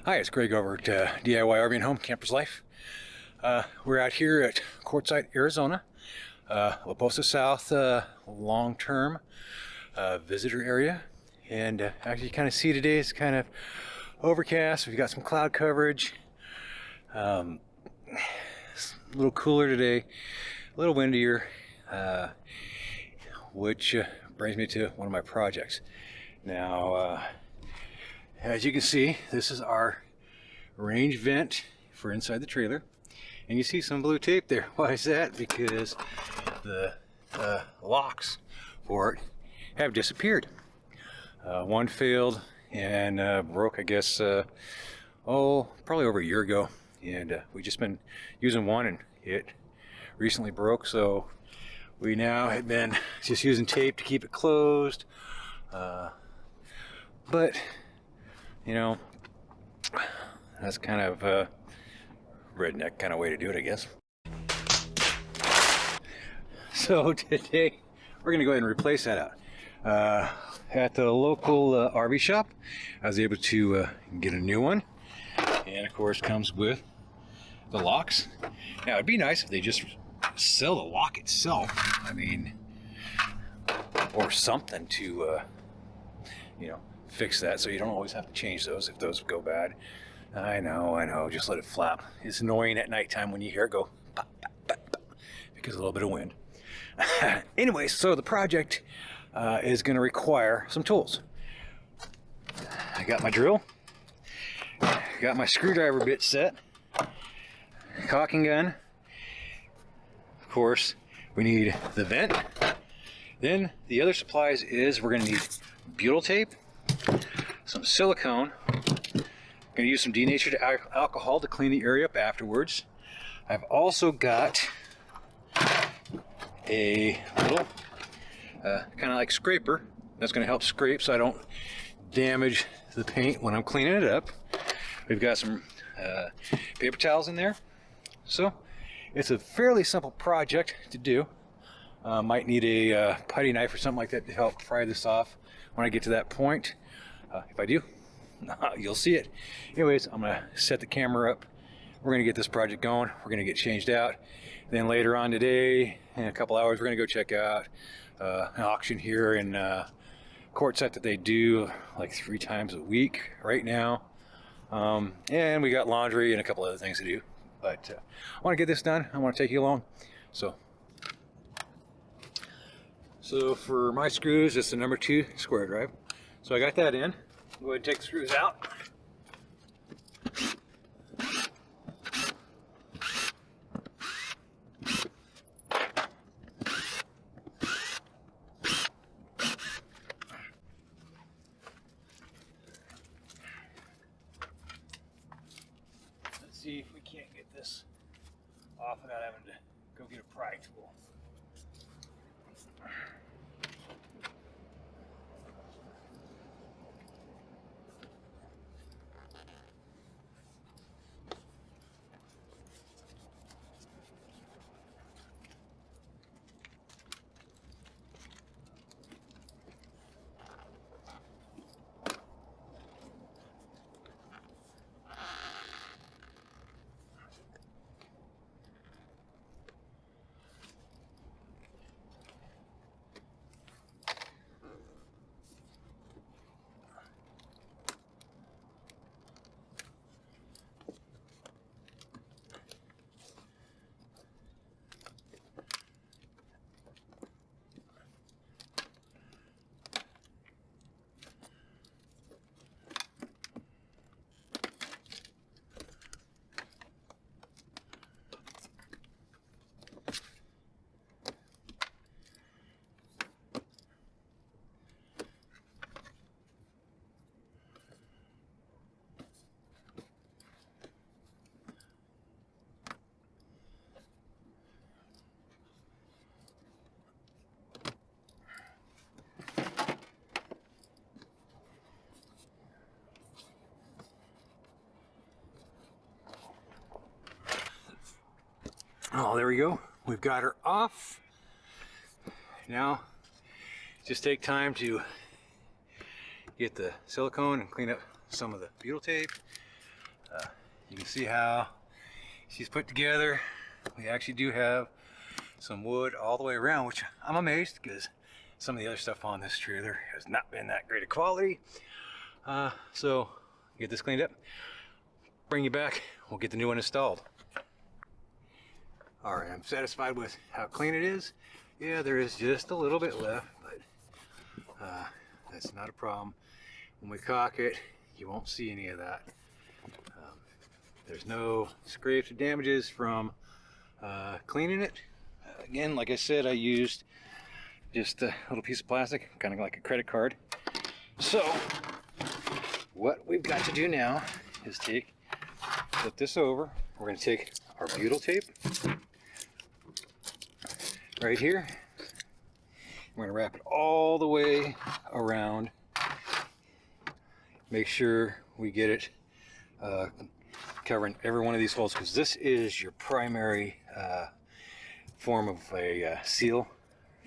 Hi, it's Greg over at DIY RV and Home Campers Life. We're out here at Quartzsite, Arizona, Posa South long-term visitor area. And as you kind of see today, it's kind of overcast. We've got some cloud coverage. It's a little cooler today, a little windier, which brings me to one of my projects. Now, as you can see, this is our range vent for inside the trailer. And you see some blue tape there. Why is that? Because the locks for it have disappeared. One failed and broke, I guess, probably over a year ago. And we just been using one and it recently broke. So we now have been just using tape to keep it closed. But you know, that's kind of a redneck kind of way to do it, I guess. So today we're going to go ahead and replace that out. At the local RV shop, I was able to get a new one. And of course comes with the locks. Now it'd be nice if they just sell the lock itself. I mean, or something to, you know, fix that so you don't always have to change those if those go bad. I know, just let it flap. It's annoying at nighttime when you hear it go pop, pop, pop, pop, because of a little bit of wind. Anyway, so the project is going to require some tools. I got my drill, got my screwdriver bit set, caulking gun. Of course, we need the vent. Then the other supplies is we're going to need butyl tape, some silicone. I'm going to use some denatured alcohol to clean the area up afterwards. I've also got a little kind of like scraper that's going to help scrape so I don't damage the paint when I'm cleaning it up. We've got some paper towels in there. So it's a fairly simple project to do. Might need a putty knife or something like that to help pry this off when I get to that point. If I do, you'll see it. Anyways, I'm gonna set the camera up. We're gonna get this project going. We're gonna get changed out. Then later on today, in a couple hours, we're gonna go check out an auction here in Quartzsite that they do like 3 times a week right now. And we got laundry and a couple other things to do. But I want to get this done. I want to take you along. So for my screws, it's the number 2 square drive. So I got that in. Go ahead and take the screws out. Let's see if we can't get this off without having to go get a pry tool. Oh, there we go. We've got her off. Now, just take time to get the silicone and clean up some of the butyl tape. You can see how she's put together. We actually do have some wood all the way around, which I'm amazed because some of the other stuff on this trailer has not been that great of quality. So get this cleaned up, bring you back, we'll get the new one installed. All right, I'm satisfied with how clean it is. Yeah, there is just a little bit left, but that's not a problem. When we caulk it, you won't see any of that. There's no scrapes or damages from cleaning it. Again, like I said, I used just a little piece of plastic, kind of like a credit card. So what we've got to do now is flip this over. We're going to take our butyl tape right here. We're going to wrap it all the way around. Make sure we get it covering every one of these holes, because this is your primary form of a seal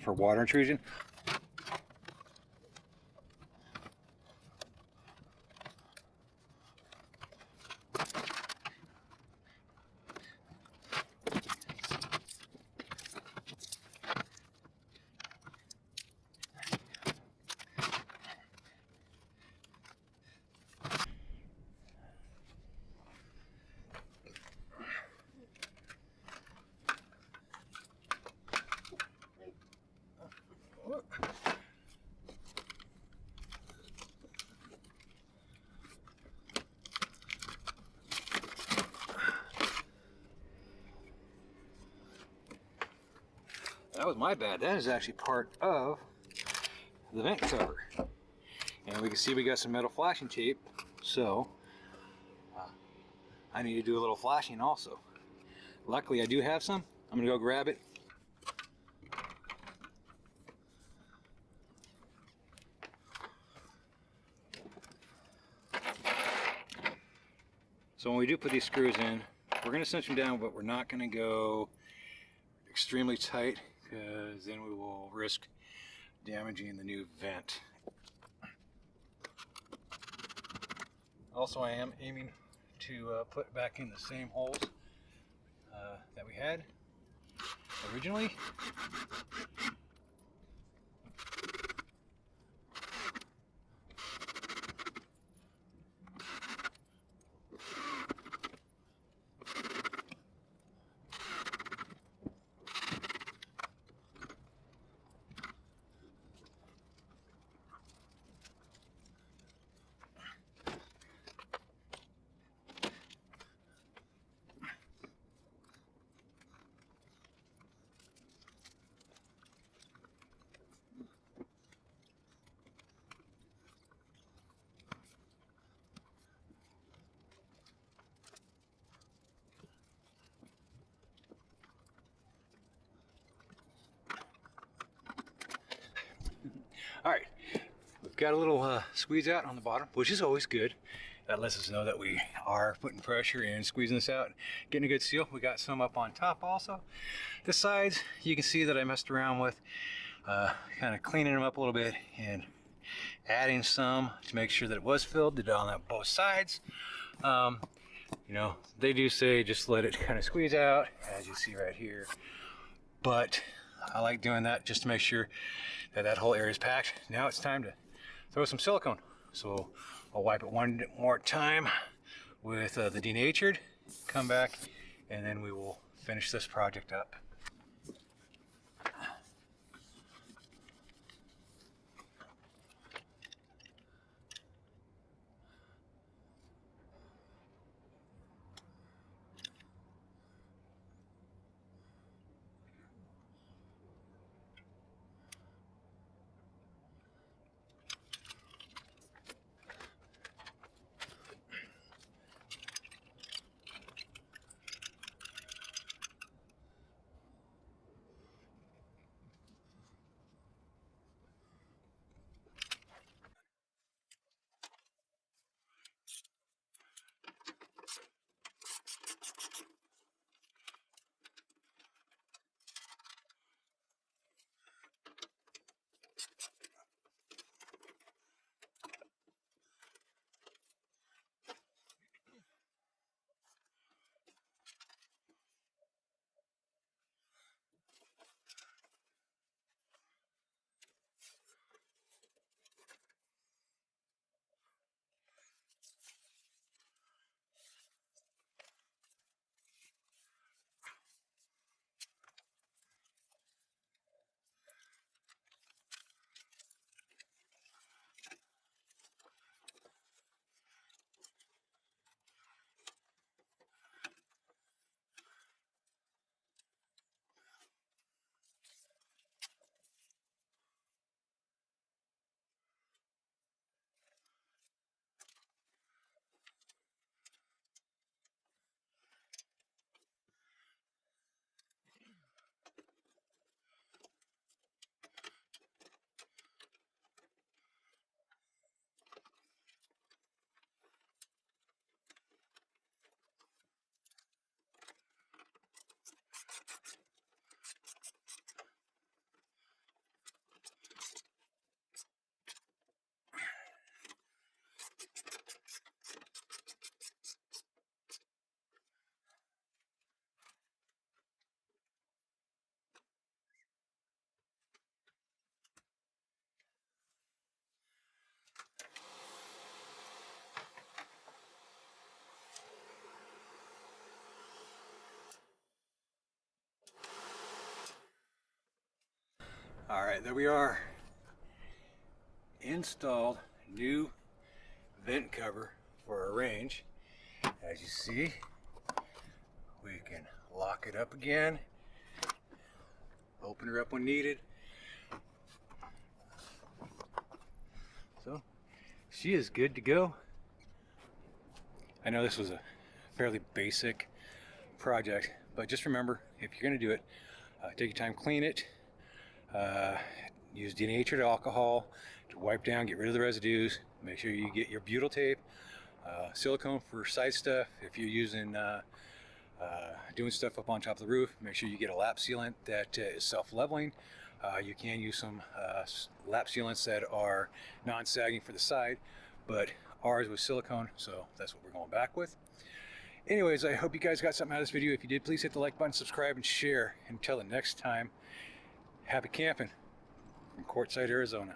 for water intrusion. That was my bad. That is actually part of the vent cover. And we can see we got some metal flashing tape, so I need to do a little flashing also. Luckily I do have some. I'm gonna go grab it. So when we do put these screws in, we're gonna cinch them down, but we're not gonna go extremely tight, because then we will risk damaging the new vent. Also, I am aiming to put back in the same holes that we had originally. All right, we've got a little squeeze out on the bottom, which is always good. That lets us know that we are putting pressure and squeezing this out, getting a good seal. We got some up on top also. The sides, you can see that I messed around with, kind of cleaning them up a little bit and adding some to make sure that it was filled. Did it on both sides. You know, they do say just let it kind of squeeze out, as you see right here. But I like doing that just to make sure that that whole area is packed. Now it's time to throw some silicone. So I'll wipe it one more time with the denatured, come back, and then we will finish this project up. All right, there we are. Installed new vent cover for our range. As you see, we can lock it up again, open her up when needed. So she is good to go. I know this was a fairly basic project, but just remember, if you're going to do it, take your time, clean it, use denatured alcohol to wipe down, get rid of the residues. Make sure you get your butyl tape, silicone for side stuff. If you're using doing stuff up on top of the roof, make sure you get a lap sealant that is self-leveling. You can use some lap sealants that are non-sagging for the side, but ours was silicone, so that's what we're going back with. Anyways, I hope you guys got something out of this video. If you did, please hit the like button, subscribe, and share. Until the next time, happy camping from Quartzsite, Arizona.